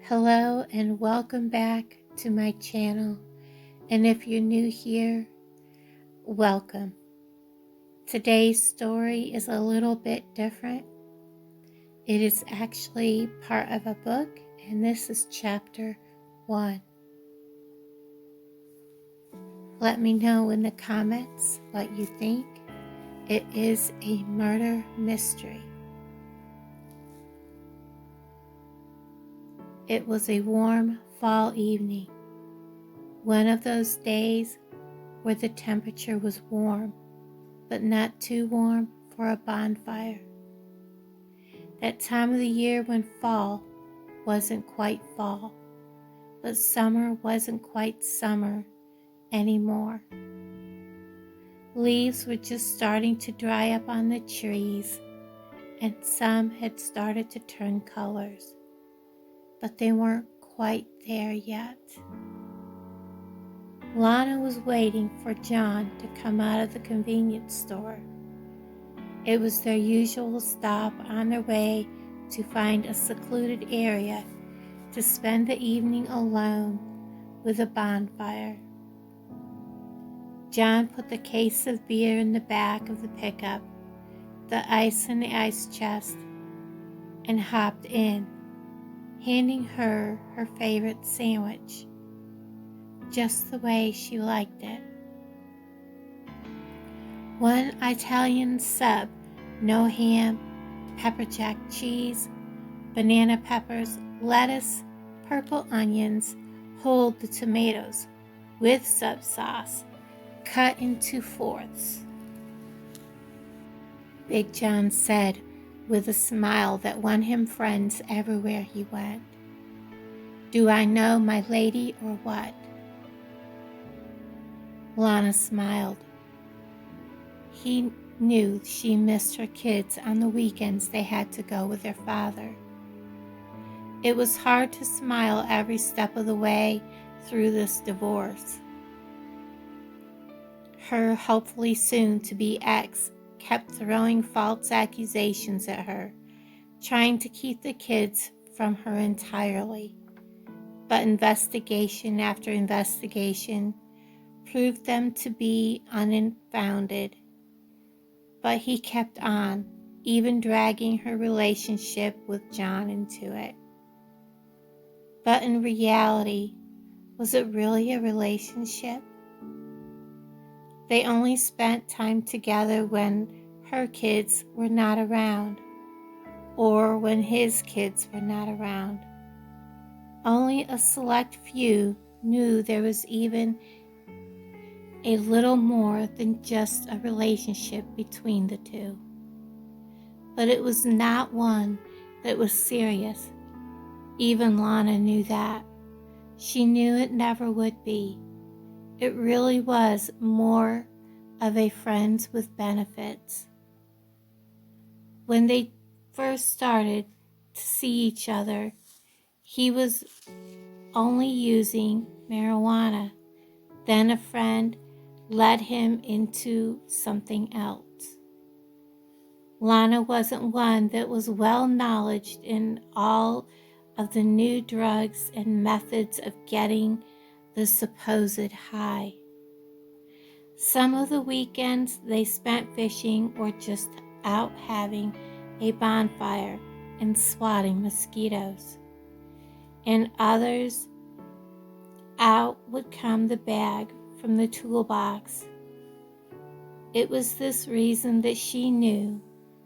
Hello and welcome back to my channel. And if you're new here, welcome. Today's story is a little bit different. It is actually part of a book, and this is chapter 1. Let me know in the comments what you think. It is a murder mystery. It was a warm fall evening, one of those days where the temperature was warm, but not too warm for a bonfire. That time of the year when fall wasn't quite fall, but summer wasn't quite summer anymore. Leaves were just starting to dry up on the trees, and some had started to turn colors, but they weren't quite there yet. Lana was waiting for John to come out of the convenience store. It was their usual stop on their way to find a secluded area to spend the evening alone with a bonfire. John put the case of beer in the back of the pickup, the ice in the ice chest, and hopped in, handing her her favorite sandwich, just the way she liked it. One Italian sub, no ham, pepper jack cheese, banana peppers, lettuce, purple onions, hold the tomatoes with sub sauce, cut into fourths. Big John said with a smile that won him friends everywhere he went. "Do I know my lady or what?" Lana smiled. He knew she missed her kids on the weekends they had to go with their father. It was hard to smile every step of the way through this divorce. Her hopefully soon-to-be ex kept throwing false accusations at her, trying to keep the kids from her entirely. But investigation after investigation proved them to be unfounded. But he kept on, even dragging her relationship with John into it. But in reality, was it really a relationship? They only spent time together when her kids were not around, or when his kids were not around. Only a select few knew there was even a little more than just a relationship between the two. But it was not one that was serious. Even Lana knew that. She knew it never would be. It really was more of a friends with benefits. When they first started to see each other, he was only using marijuana. Then a friend led him into something else. Lana wasn't one that was well knowledged in all of the new drugs and methods of getting the supposed high. Some of the weekends they spent fishing or just out having a bonfire and swatting mosquitoes. And others, out would come the bag from the toolbox. It was this reason that she knew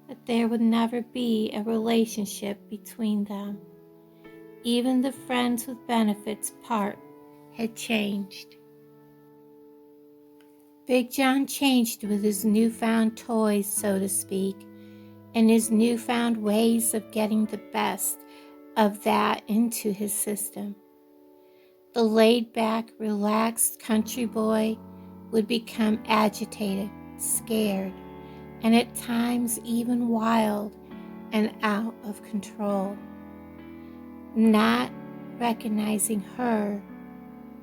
that there would never be a relationship between them. Even the friends with benefits part had changed. Big John changed with his newfound toys, so to speak, and his newfound ways of getting the best of that into his system. The laid-back, relaxed country boy would become agitated, scared, and at times even wild and out of control, not recognizing her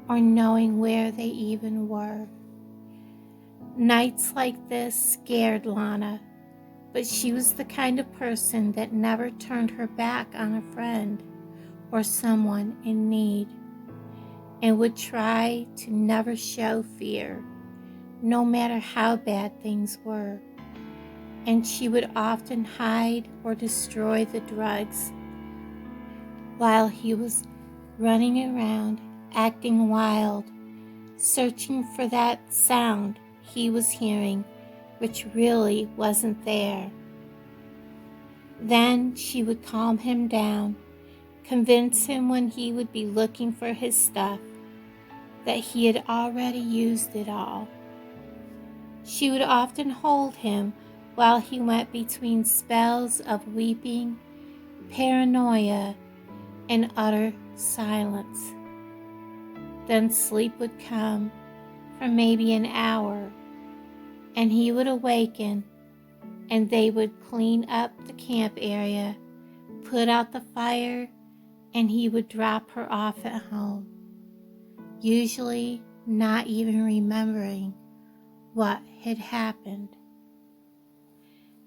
or knowing where they even were. Nights like this scared Lana, but she was the kind of person that never turned her back on a friend or someone in need, and would try to never show fear, no matter how bad things were. And she would often hide or destroy the drugs while he was running around, acting wild, searching for that sound he was hearing, which really wasn't there. Then she would calm him down, convince him when he would be looking for his stuff that he had already used it all. She would often hold him while he went between spells of weeping, paranoia, and utter silence. Then sleep would come for maybe an hour, and he would awaken, and they would clean up the camp area, put out the fire, and he would drop her off at home, usually not even remembering what had happened.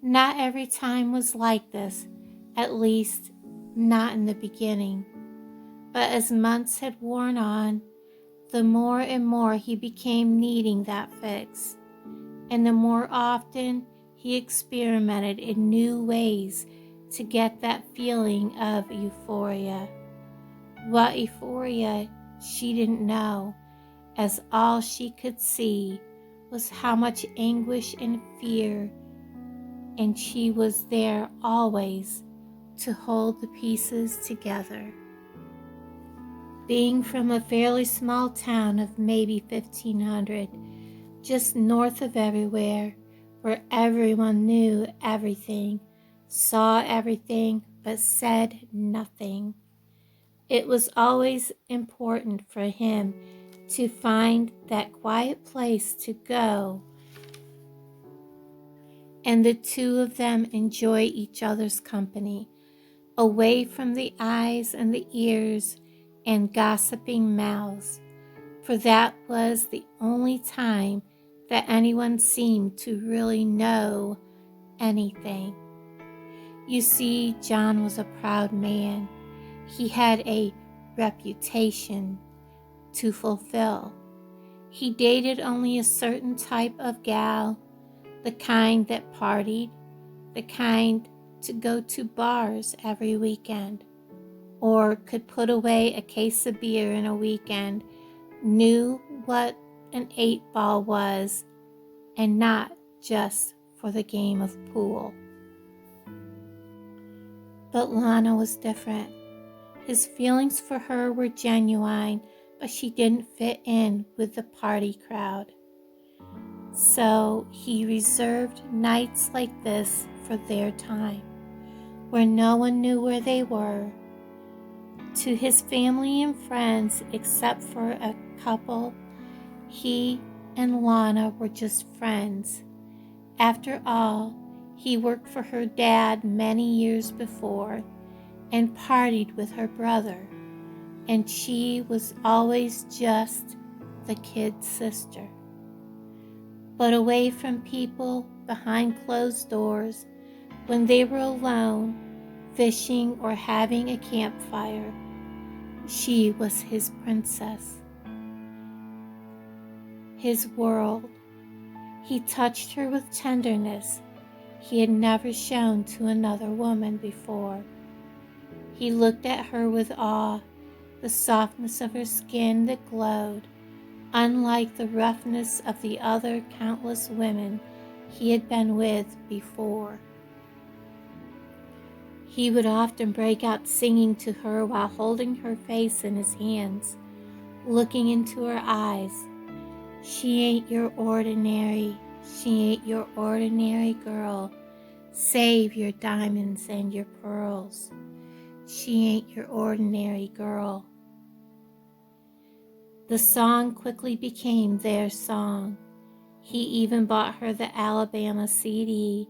Not every time was like this, at least not in the beginning, but as months had worn on, the more and more he became needing that fix, and the more often he experimented in new ways to get that feeling of euphoria. What euphoria, she didn't know, as all she could see was how much anguish and fear, and she was there always to hold the pieces together. Being from a fairly small town of maybe 1,500, just north of everywhere, where everyone knew everything, saw everything, but said nothing, it was always important for him to find that quiet place to go, and the two of them enjoy each other's company, away from the eyes and the ears and gossiping mouths, for that was the only time that anyone seemed to really know anything. You see, John was a proud man. He had a reputation to fulfill. He dated only a certain type of gal, the kind that partied, the kind to go to bars every weekend, or could put away a case of beer in a weekend, knew what an 8-ball was, and not just for the game of pool. But Lana was different. His feelings for her were genuine, but she didn't fit in with the party crowd. So he reserved nights like this for their time, where no one knew where they were. To his family and friends, except for a couple, he and Lana were just friends. After all, he worked for her dad many years before and partied with her brother, and she was always just the kid's sister. But away from people, behind closed doors, when they were alone, fishing or having a campfire, she was his princess, his world. He touched her with tenderness he had never shown to another woman before. He looked at her with awe, the softness of her skin that glowed, unlike the roughness of the other countless women he had been with before. He would often break out singing to her while holding her face in his hands, looking into her eyes. She ain't your ordinary, she ain't your ordinary girl. Save your diamonds and your pearls. She ain't your ordinary girl. The song quickly became their song. He even bought her the Alabama CD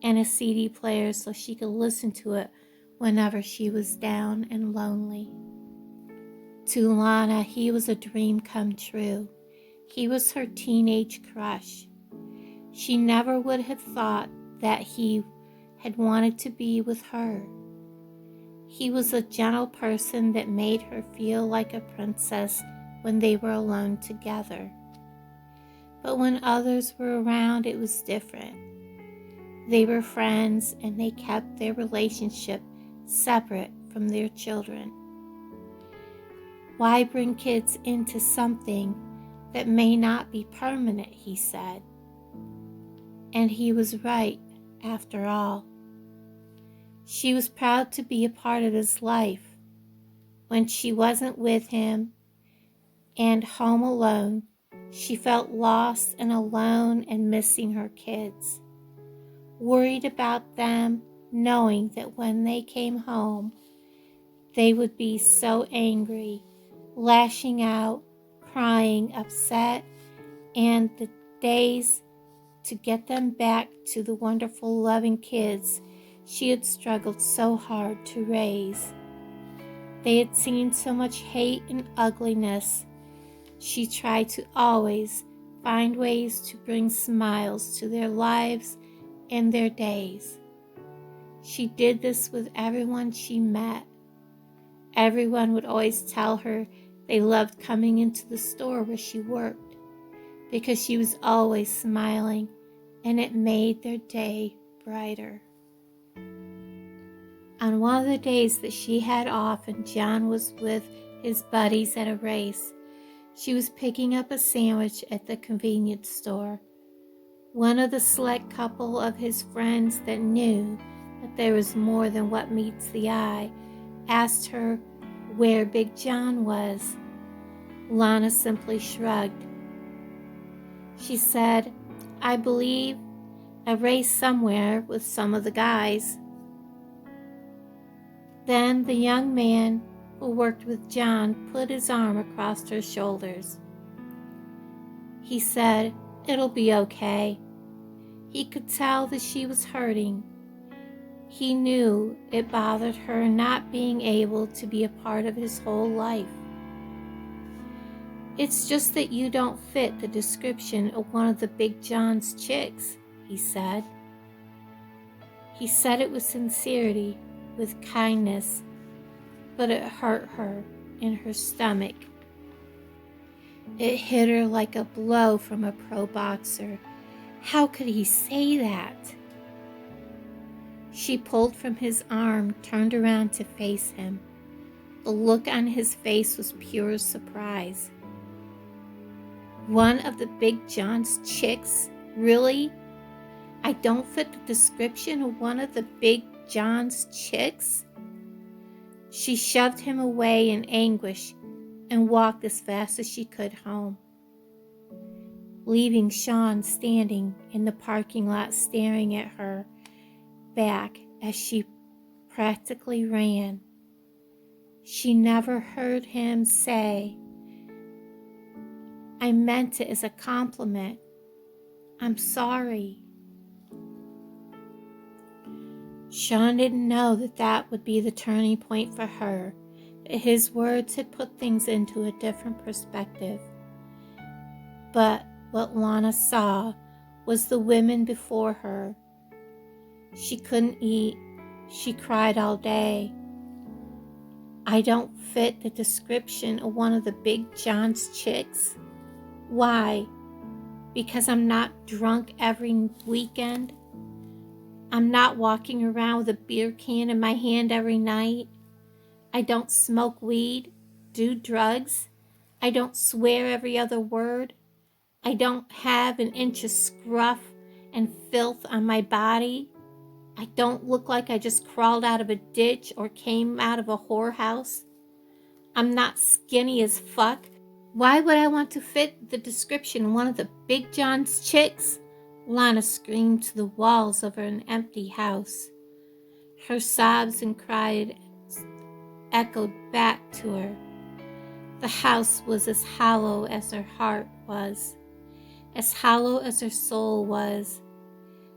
and a CD player so she could listen to it whenever she was down and lonely. To Lana, he was a dream come true. He was her teenage crush. She never would have thought that he had wanted to be with her. He was a gentle person that made her feel like a princess when they were alone together. But when others were around, it was different. They were friends and they kept their relationship separate from their children. Why bring kids into something that may not be permanent, he said. And he was right, after all. She was proud to be a part of his life. When she wasn't with him and home alone, she felt lost and alone and missing her kids. Worried about them, knowing that when they came home, they would be so angry, lashing out, crying, upset, and the days to get them back to the wonderful, loving kids she had struggled so hard to raise. They had seen so much hate and ugliness. She tried to always find ways to bring smiles to their lives and their days. She did this with everyone she met. Everyone would always tell her they loved coming into the store where she worked because she was always smiling, and it made their day brighter. On one of the days that she had off and John was with his buddies at a race, she was picking up a sandwich at the convenience store. One of the select couple of his friends that knew that there was more than what meets the eye asked her where Big John was. Lana simply shrugged. She said, "I believe a race somewhere with some of the guys." Then the young man who worked with John put his arm across her shoulders. He said, "It'll be okay." He could tell that she was hurting. He knew it bothered her not being able to be a part of his whole life. "It's just that you don't fit the description of one of the Big John's chicks," he said. He said it with sincerity, with kindness, but it hurt her in her stomach. It hit her like a blow from a pro boxer. How could he say that? She pulled from his arm, turned around to face him. The look on his face was pure surprise. "One of the Big John's chicks? Really? I don't fit the description of one of the Big John's chicks?" She shoved him away in anguish and walked as fast as she could home, leaving Sean standing in the parking lot staring at her back as she practically ran. She never heard him say, "I meant it as a compliment. I'm sorry." Sean didn't know that that would be the turning point for her, that his words had put things into a different perspective. But what Lana saw was the women before her. She couldn't eat. She cried all day. "I don't fit the description of one of the Big John's chicks." Why? Because I'm not drunk every weekend? I'm not walking around with a beer can in my hand every night? I don't smoke weed, do drugs? I don't swear every other word? I don't have an inch of scruff and filth on my body? I don't look like I just crawled out of a ditch or came out of a whorehouse? I'm not skinny as fuck. Why would I want to fit the description of one of the Big John's chicks? Lana screamed to the walls of an empty house. Her sobs and cries echoed back to her. The house was as hollow as her heart was, as hollow as her soul was.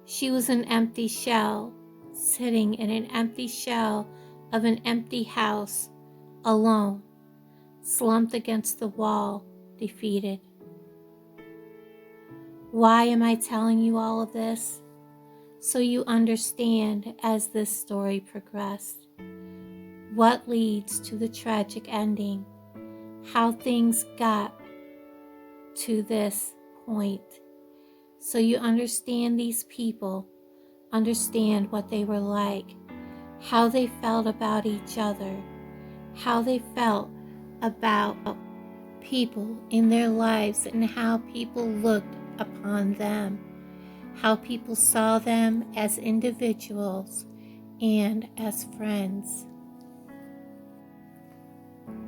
She was an empty shell, sitting in an empty shell of an empty house, alone, slumped against the wall, defeated. Why am I telling you all of this? So you understand as this story progressed. what leads to the tragic ending, how things got to this point. So you understand these people, understand what they were like, how they felt about each other, how they felt about people in their lives, and how people looked upon them, how people saw them as individuals and as friends.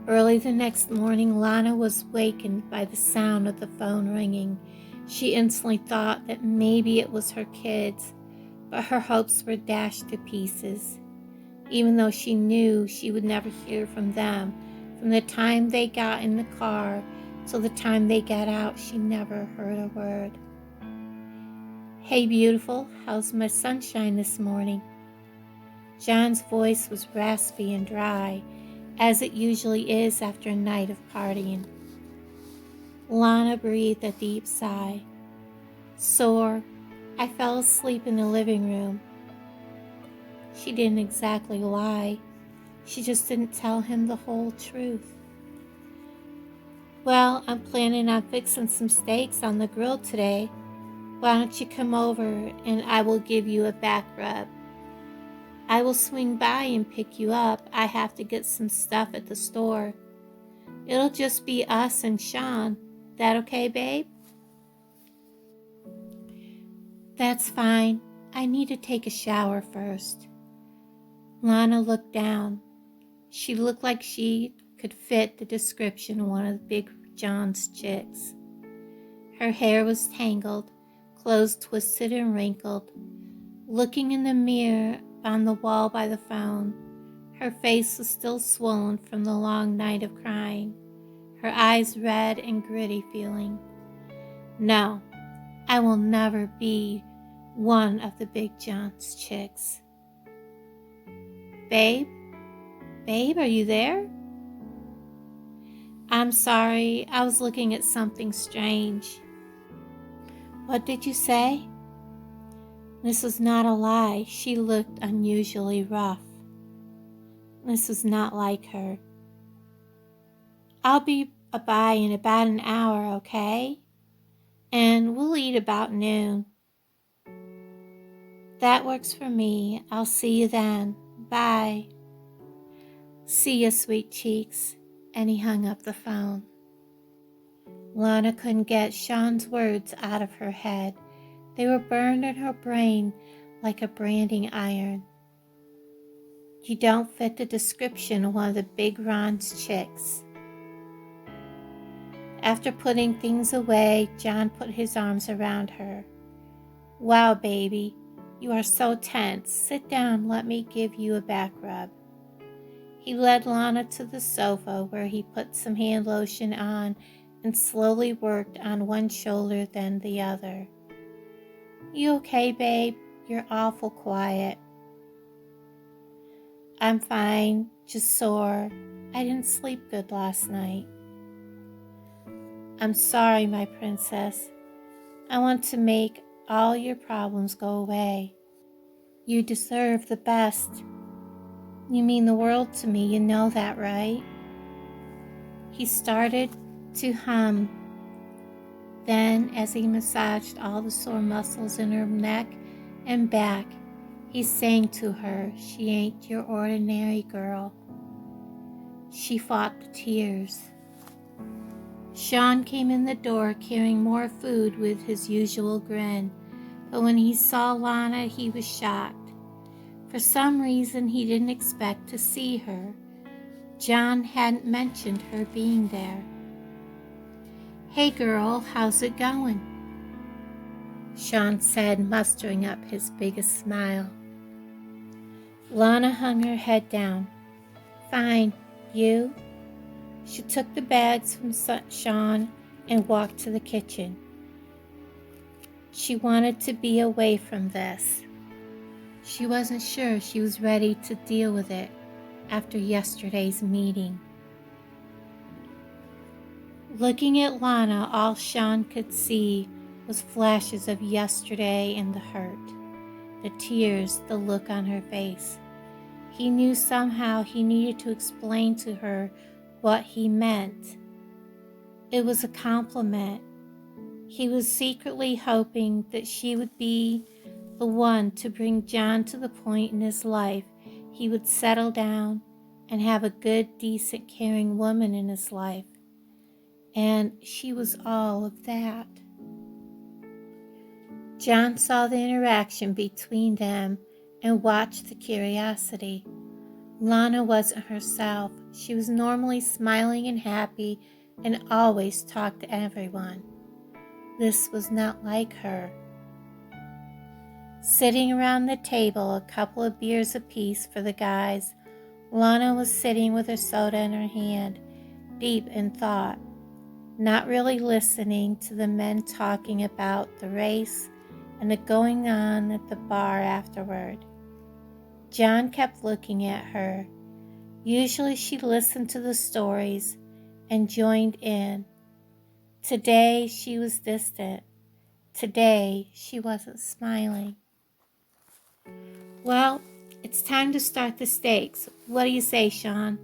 Early the next morning, Lana was wakened by the sound of the phone ringing. She instantly thought that maybe it was her kids, but her hopes were dashed to pieces. Even though she knew she would never hear from them, from the time they got in the car till the time they got out, she never heard a word. "Hey, beautiful, how's my sunshine this morning?" John's voice was raspy and dry, as it usually is after a night of partying. Lana breathed a deep sigh. "Sore. I fell asleep in the living room." She didn't exactly lie. She just didn't tell him the whole truth. "Well, I'm planning on fixing some steaks on the grill today. Why don't you come over and I will give you a back rub? I will swing by and pick you up. I have to get some stuff at the store. It'll just be us and Sean. That okay, babe?" "That's fine. I need to take a shower first." Lana looked down. She looked like she could fit the description of one of Big John's chicks. Her hair was tangled, clothes twisted and wrinkled. Looking in the mirror on the wall by the phone, her face was still swollen from the long night of crying, her eyes red and gritty feeling. "No, I will never be one of the Big John's chicks." "Babe? Babe, are you there?" "I'm sorry, I was looking at something strange." "What did you say?" This was not a lie. She looked unusually rough. This was not like her. "I'll be by in about an hour, okay? And we'll eat about noon." "That works for me. I'll see you then. Bye." "See ya, sweet cheeks." And he hung up the phone. Lana couldn't get Sean's words out of her head. They were burned in her brain like a branding iron. "You don't fit the description of one of the Big Ron's chicks." After putting things away, John put his arms around her. "Wow, baby, you are so tense. Sit down, let me give you a back rub." He led Lana to the sofa where he put some hand lotion on and slowly worked on one shoulder then the other. "You okay, babe? You're awful quiet." "I'm fine, just sore. I didn't sleep good last night." "I'm sorry, my princess. I want to make all your problems go away. You deserve the best. You mean the world to me, you know that, right?" He started to hum. Then, as he massaged all the sore muscles in her neck and back, he sang to her, "She ain't your ordinary girl." She fought the tears. Sean came in the door carrying more food with his usual grin, but when he saw Lana, he was shocked. For some reason, he didn't expect to see her. John hadn't mentioned her being there. "Hey girl, how's it going?" Sean said, mustering up his biggest smile. Lana hung her head down. "Fine, you?" She took the bags from Sean and walked to the kitchen. She wanted to be away from this. She wasn't sure she was ready to deal with it after yesterday's meeting. Looking at Lana, all Sean could see was flashes of yesterday and the hurt, the tears, the look on her face. He knew somehow he needed to explain to her what he meant. It was a compliment. He was secretly hoping that she would be the one to bring John to the point in his life he would settle down and have a good, decent, caring woman in his life. And she was all of that. John saw the interaction between them and watched the curiosity. Lana wasn't herself. She was normally smiling and happy and always talked to everyone. This was not like her. Sitting around the table, a couple of beers apiece for the guys, Lana was sitting with her soda in her hand, deep in thought, not really listening to the men talking about the race and the going on at the bar afterward. John kept looking at her. Usually she listened to the stories and joined in. Today she was distant. Today she wasn't smiling. Well, it's time to start the steaks. What do you say, Sean?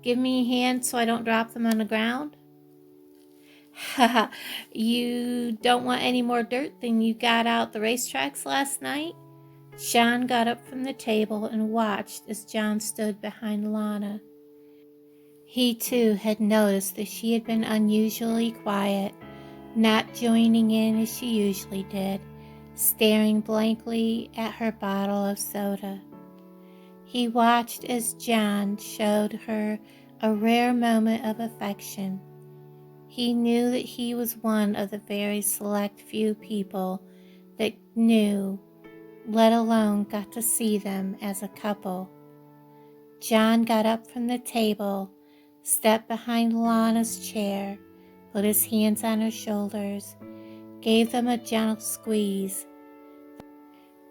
Give me a hand so I don't drop them on the ground? Haha, you don't want any more dirt than you got out the racetracks last night? Sean got up from the table and watched as John stood behind Lana. He too had noticed that she had been unusually quiet, not joining in as she usually did, staring blankly at her bottle of soda. He watched as John showed her a rare moment of affection. He knew that he was one of the very select few people that knew, let alone got to see them as a couple. John got up from the table, stepped behind Lana's chair, put his hands on her shoulders, gave them a gentle squeeze,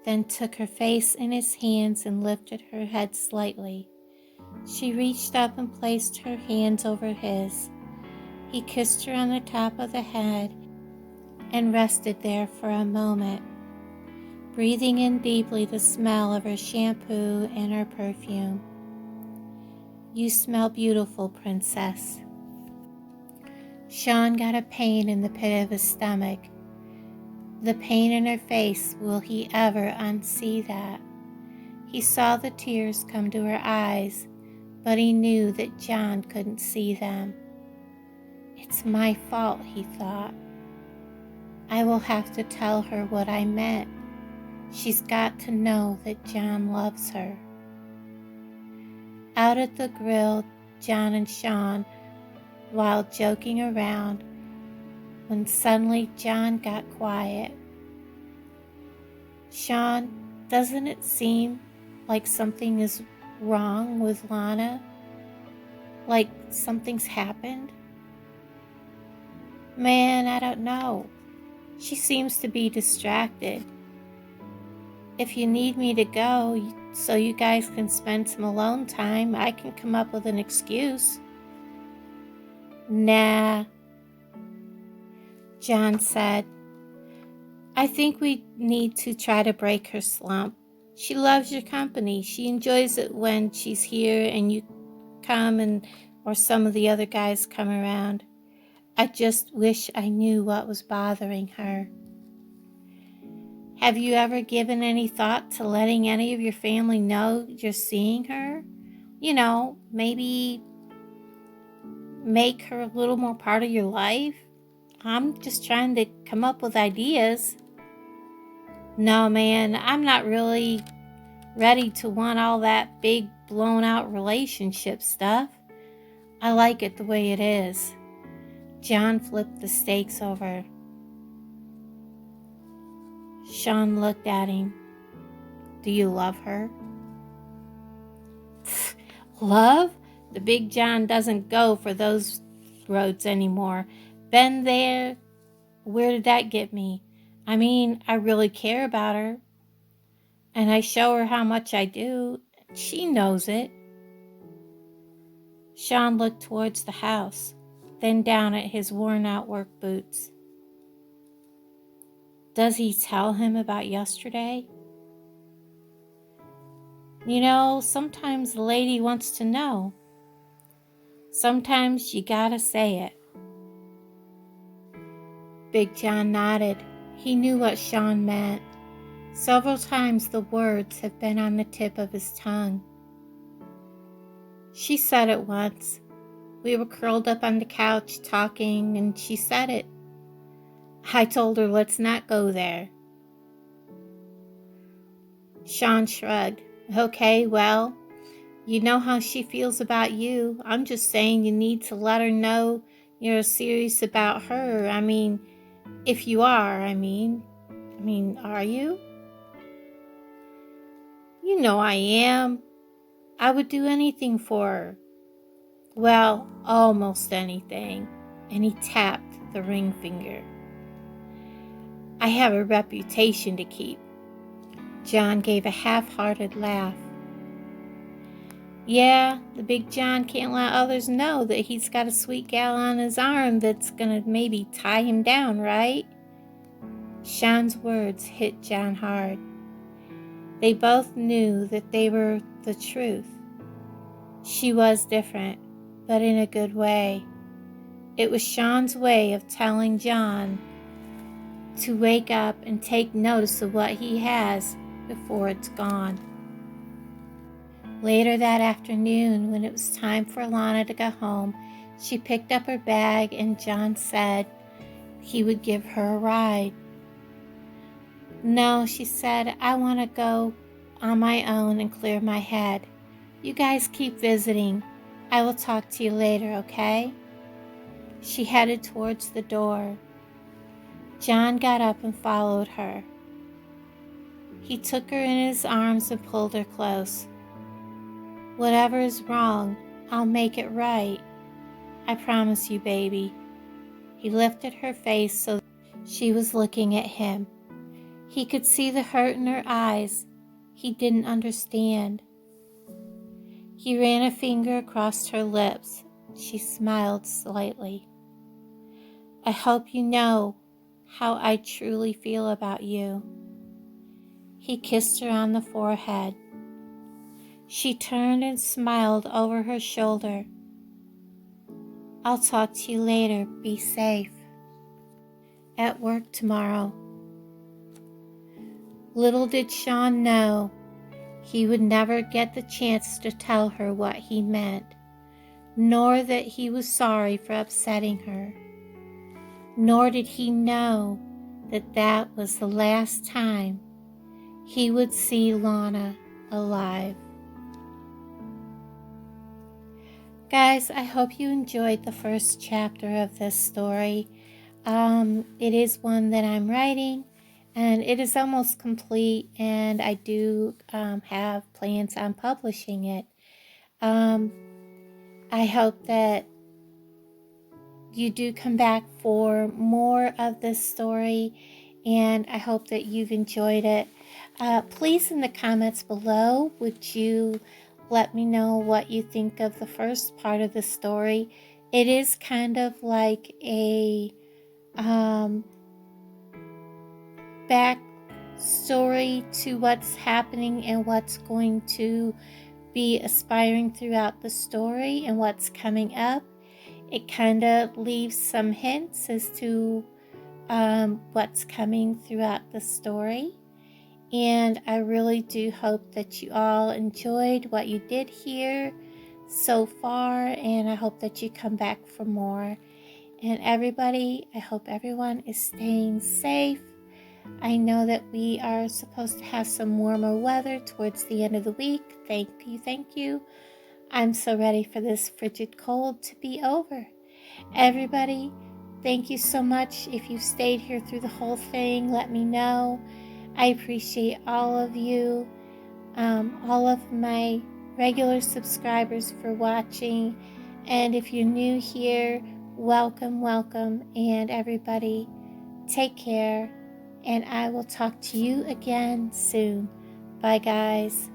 then took her face in his hands and lifted her head slightly. She reached up and placed her hands over his. He kissed her on the top of the head and rested there for a moment, breathing in deeply the smell of her shampoo and her perfume. You smell beautiful, princess. Sean got a pain in the pit of his stomach. The pain in her face, will he ever unsee that? He saw the tears come to her eyes, but he knew that John couldn't see them. It's my fault, he thought. I will have to tell her what I meant. She's got to know that John loves her. Out at the grill, John and Sean, while joking around, when suddenly John got quiet. Sean, doesn't it seem like something is wrong with Lana? Like something's happened? Man, I don't know. She seems to be distracted. If you need me to go so you guys can spend some alone time, I can come up with an excuse. Nah, John said. I think we need to try to break her slump. She loves your company. She enjoys it when she's here and you come or some of the other guys come around. I just wish I knew what was bothering her. Have you ever given any thought to letting any of your family know you're seeing her? You know, maybe make her a little more part of your life? I'm just trying to come up with ideas. No, man, I'm not really ready to want all that big blown out relationship stuff. I like it the way it is. John flipped the steaks over. Sean looked at him. Do you love her? Love? The big John doesn't go for those roads anymore. Been there. Where did that get me? I mean, I really care about her. And I show her how much I do. She knows it. Sean looked towards the house, then down at his worn-out work boots. Does he tell him about yesterday? Sometimes the lady wants to know. Sometimes you gotta say it. Big John nodded. He knew what Sean meant. Several times the words have been on the tip of his tongue. She said it once. We were curled up on the couch talking, and she said it. I told her, let's not go there. Sean shrugged. Okay, well, you know how she feels about you. I'm just saying you need to let her know you're serious about her. If you are, are you? You know I am. I would do anything for her. Well, almost anything. And he tapped the ring finger. I have a reputation to keep. John gave a half-hearted laugh. Yeah, the big John can't let others know that he's got a sweet gal on his arm that's gonna maybe tie him down, right? Sean's words hit John hard. They both knew that they were the truth. She was different, but in a good way. It was Sean's way of telling John to wake up and take notice of what he has before it's gone. Later that afternoon, when it was time for Lana to go home, she picked up her bag and John said he would give her a ride. No, she said, I want to go on my own and clear my head. You guys keep visiting. I will talk to you later, okay? She headed towards the door. John got up and followed her. He took her in his arms and pulled her close. Whatever is wrong, I'll make it right. I promise you, baby. He lifted her face so that she was looking at him. He could see the hurt in her eyes. He didn't understand. He ran a finger across her lips. She smiled slightly. I hope you know how I truly feel about you. He kissed her on the forehead. She turned and smiled over her shoulder. I'll talk to you later. Be safe. At work tomorrow. Little did Sean know he would never get the chance to tell her what he meant, nor that he was sorry for upsetting her. Nor did he know that that was the last time he would see Lana alive. Guys, I hope you enjoyed the first chapter of this story. It is one that I'm writing, and it is almost complete, and I do have plans on publishing it. I hope that you do come back for more of this story, and I hope that you've enjoyed it. Please, in the comments below, would you let me know what you think of the first part of the story. It is kind of like a back story to what's happening and what's going to be aspiring throughout the story and what's coming up. It kind of leaves some hints as to what's coming throughout the story. And I really do hope that you all enjoyed what you did hear so far, and I hope that you come back for more. And everybody, I hope everyone is staying safe. I know that we are supposed to have some warmer weather towards the end of the week. Thank you. I'm so ready for this frigid cold to be over. Everybody, thank you so much. If you stayed here through the whole thing, let me know. I appreciate all of you, all of my regular subscribers for watching. And if you're new here, welcome. And everybody, take care. And I will talk to you again soon. Bye, guys.